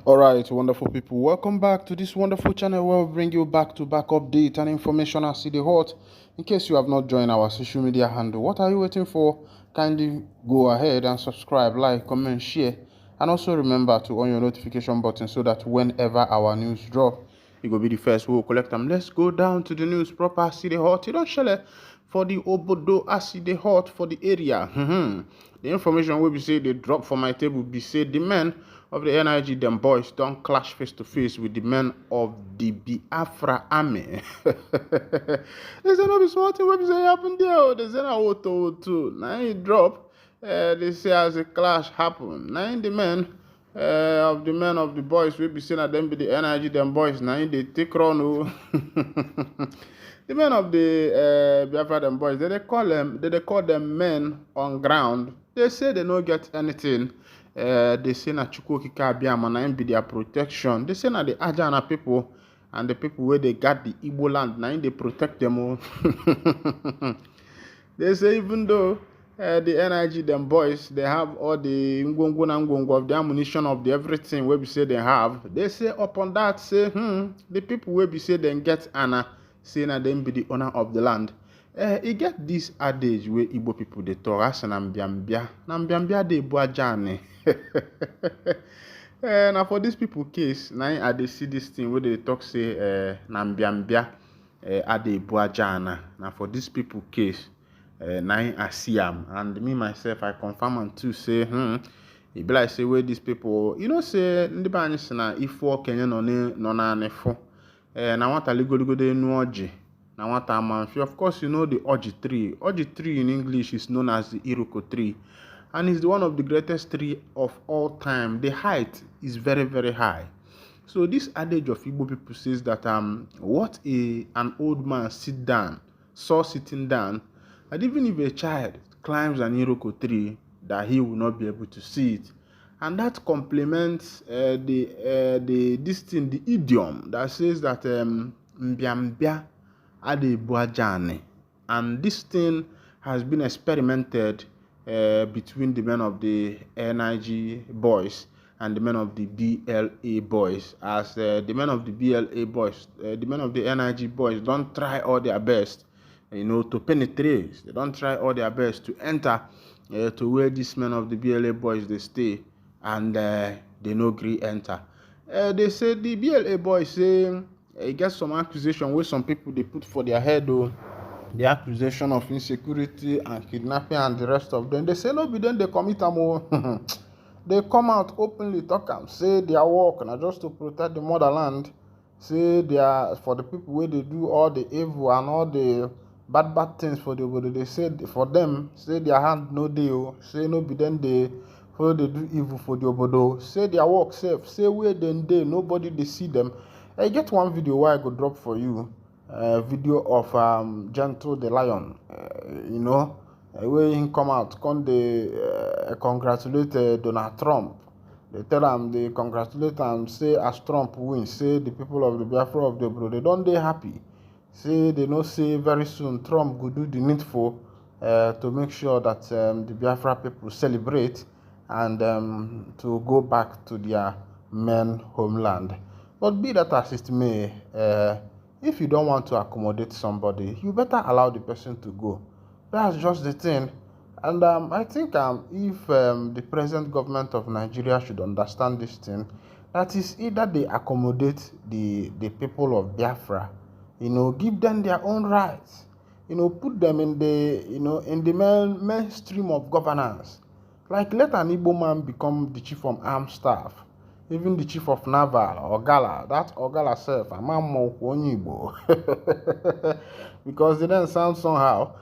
Alright, wonderful people, welcome back to this wonderful channel where we bring you back-to-back update and information as the hot. In case you have not joined our social media handle, what are you waiting for? Kindly go ahead and subscribe, like, comment, share, and also remember to on your notification button so that whenever our news drop, you will be the first who will collect them. Let's go down to the news proper. See the hot. You don't share it for the obodo. I see the hot for the area. The information will be say they drop for my table. Be say the men of the NIG, them boys, don't clash face to face with the men of the Biafra army. They say no be small thing. What be say happen there? They say na auto too. Now it drop. They say as a clash happen. Now the men of the boys will be saying that them be the NIG, them boys. Now they take run. The men of the Biafra them boys, they call them men on ground. They say they don't get anything. They say na Chukwu Okike Abiama na be their protection. They say na the Ajana people and the people where they got the Igbo land, na they protect them all. They say even though the NIG them boys, they have all the ngwongwo of the ammunition of the everything where we say they have. They say upon that say the people where we say they get Anna, say na them be the owner of the land. You get this adage where Igbo people they talk as na mbiambia de buajane. Now for these people case, now I they see this thing where they talk say na mbiambia ade buajana. Now for these people case, now I see am, and me myself I confirm and too say it be like say where these people, you know say ndi ba any na ifo Kenya no na nefo. Now what a ligo de nuoji. Now what a man, of course you know the Oji tree. Oji tree in English is known as the Iroko tree, and it's one of the greatest tree of all time. The height is very, very high. So this adage of Igbo people says that what an old man sitting down, and even if a child climbs an Iroko tree, that he will not be able to see it. And that complements the idiom that says that mbiambia ade buajane, and this thing has been experimented between the men of the NIG boys and the men of the BLA boys. As the men of the BLA boys, the men of the NIG boys don't try all their best, to penetrate. They don't try all their best to enter to where these men of the BLA boys they stay, and they no agree enter. They say the BLA boys say get some accusation where some people they put for their head, the accusation of insecurity and kidnapping and the rest of them. They say no, but then they commit them. They come out openly talk and say their work na just to protect the motherland. Say they are for the people where they do all the evil and all the bad things for the obodo. They say for them, say their hand no deal. Say no, but then they do evil for the obodo. Say their work safe. Say where then they nobody they see them. I get one video where I go drop for you. Video of Gentle the Lion. Where he come out, they congratulate Donald Trump. They tell him they congratulate him, say as Trump wins, say the people of the Biafra of the bro, they don't they happy. Say they know say very soon Trump will do the needful to make sure that the Biafra people celebrate and to go back to their main homeland. But be that as it may, if you don't want to accommodate somebody, you better allow the person to go. That's just the thing. And I think if the present government of Nigeria should understand this thing, that is either they accommodate the people of Biafra, give them their own rights, put them in the mainstream of governance. Like let an Igbo man become the chief of armed staff, even the chief of naval, Ogala. That Ogala self, because they don't sound somehow.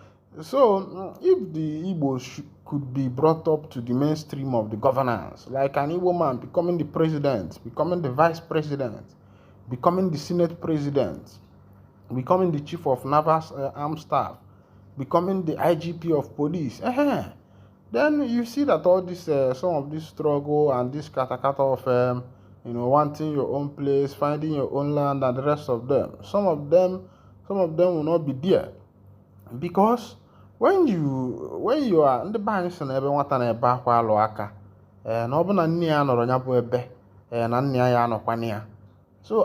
So, if the Igbos could be brought up to the mainstream of the governance, like an Igbo man becoming the president, becoming the vice president, becoming the senate president, becoming the chief of naval armed staff, becoming the IGP of police, then you see that all this, some of this struggle and this katakata of, wanting your own place, finding your own land, and the rest of them, some of them will not be there, because when you are in the banks and everyone and a back while aka, no one near nor ebe So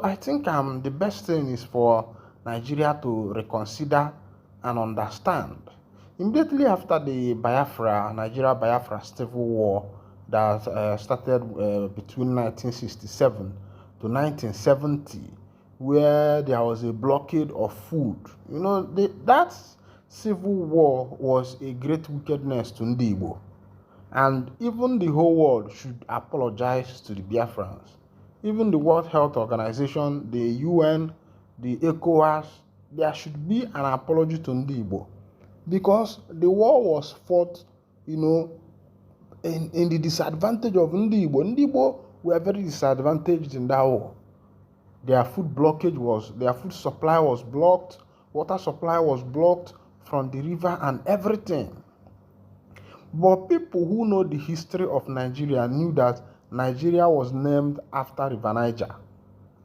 I think the best thing is for Nigeria to reconsider and understand. Immediately after the Nigeria-Biafra civil war that started between 1967 to 1970, where there was a blockade of food. That civil war was a great wickedness to Ndi Igbo. And even the whole world should apologize to the Biafrans. Even the World Health Organization, the UN, the ECOWAS, there should be an apology to Ndi Igbo. Because the war was fought, in the disadvantage of Ndi Igbo. Ndi Igbo were very disadvantaged in that war. Their food supply was blocked, water supply was blocked from the river and everything. But people who know the history of Nigeria knew that Nigeria was named after River Niger.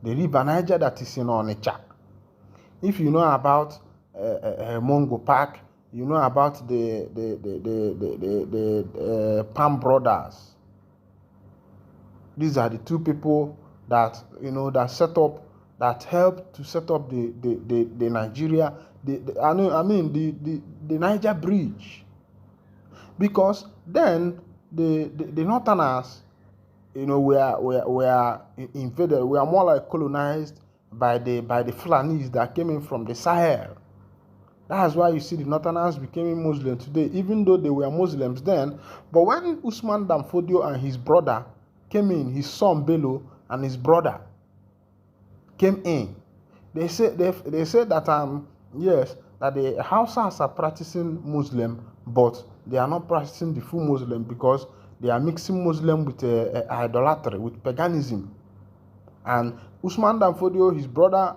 The River Niger that is in Onitsha. If you know about Mongo Park, you know about the Palm Brothers. These are the two people that that helped to set up the Nigeria, the Niger Bridge. Because then the Northerners, were invaded. We are more like colonized by the Fulanis that came in from the Sahel. That's why you see the Northerners becoming Muslim today, even though they were Muslims then. But when Usman Dan Fodio and his brother came in, his son Bello and his brother came in, they said that that the Hausas are practicing Muslim, but they are not practicing the full Muslim because they are mixing Muslim with idolatry, with paganism. And Usman Dan Fodio, his brother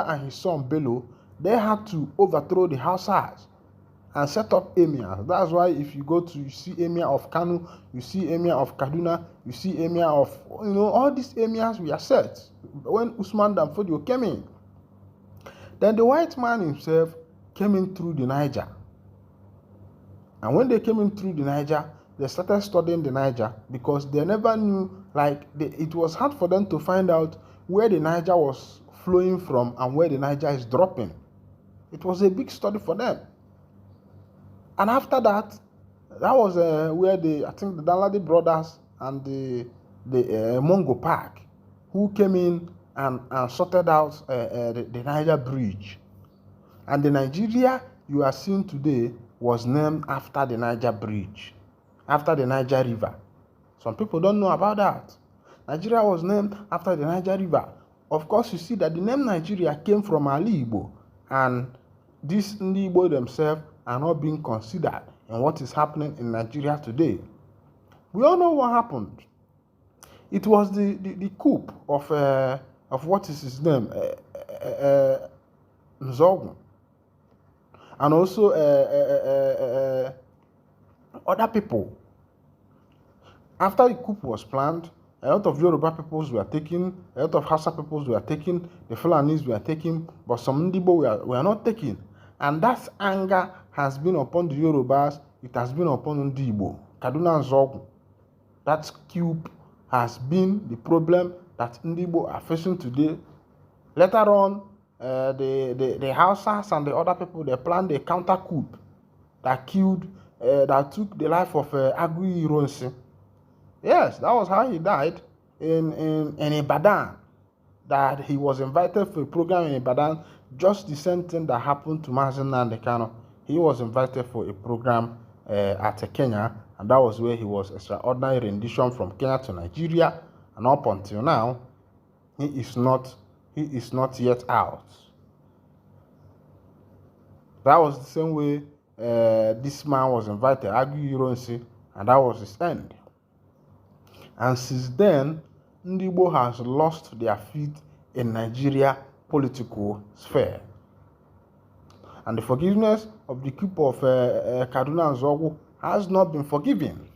and his son Bello, they had to overthrow the Hausas and set up emirs. That's why if you see emir of Kanu, you see emir of Kaduna, you see emir of, all these emirs were set when Usman Dan Fodio came in. Then the white man himself came in through the Niger. And when they came in through the Niger, they started studying the Niger because they never knew, it was hard for them to find out where the Niger was flowing from and where the Niger is dropping. It was a big study for them. And after that was where I think the Danladi brothers and the Mongo Park, who came in and sorted out the Niger Bridge. And the Nigeria you are seeing today was named after the Niger Bridge, after the Niger River. Some people don't know about that. Nigeria was named after the Niger River. Of course, you see that the name Nigeria came from Ali Igbo, and these Ndi Igbo themselves are not being considered in what is happening in Nigeria today. We all know what happened. It was the coup of what is his name, Nzogu, and also other people. After the coup was planned, a lot of Yoruba peoples were taken, a lot of Hausa peoples were taken, the Fulanis were taken, but some Ndibo were not taken. And that anger has been upon the Yorubas, it has been upon Ndibo. Kaduna Nzogu. That coup has been the problem that Ndibo are facing today. Later on, the Hausas and the other people, they planned a counter coup that took the life of Agui Ironsi. Yes, that was how he died in Ibadan. That he was invited for a program in Ibadan, just the same thing that happened to Mazen Nnamdi Kanu. He was invited for a program at Kenya, and that was where he was extraordinary rendition from Kenya to Nigeria, and up until now, he is not yet out. That was the same way this man was invited, Agui Ironsi, and that was his end. And since then, Ndibo has lost their feet in Nigeria political sphere. And the forgiveness of the coup of Kaduna Nzogu has not been forgiven.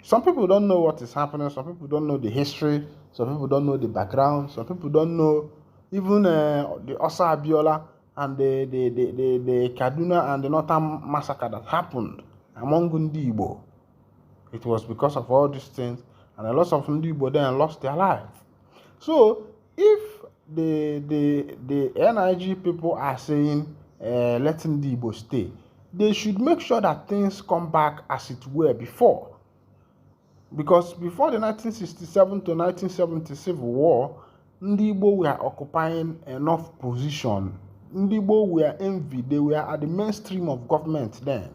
Some people don't know what is happening. Some people don't know the history. Some people don't know the background. Some people don't know even the Osa Abiola and the Kaduna and the Northern massacre that happened among Ndibo. It was because of all these things and a lot of Igbo then lost their life. So if the NIG people are saying letting the Igbo stay, they should make sure that things come back as it were before. Because before the 1967 to 1970 Civil War, Ndi Igbo were occupying enough position. Ndi Igbo were envied. They were at the mainstream of government then.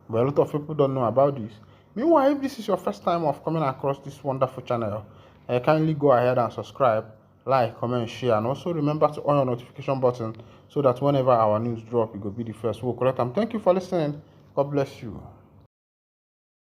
But a lot of people don't know about this. Meanwhile, if this is your first time of coming across this wonderful channel, kindly go ahead and subscribe, like, comment, share, and also remember to on your notification button so that whenever our news drop, you will be the first. We'll collect them. Thank you for listening. God bless you.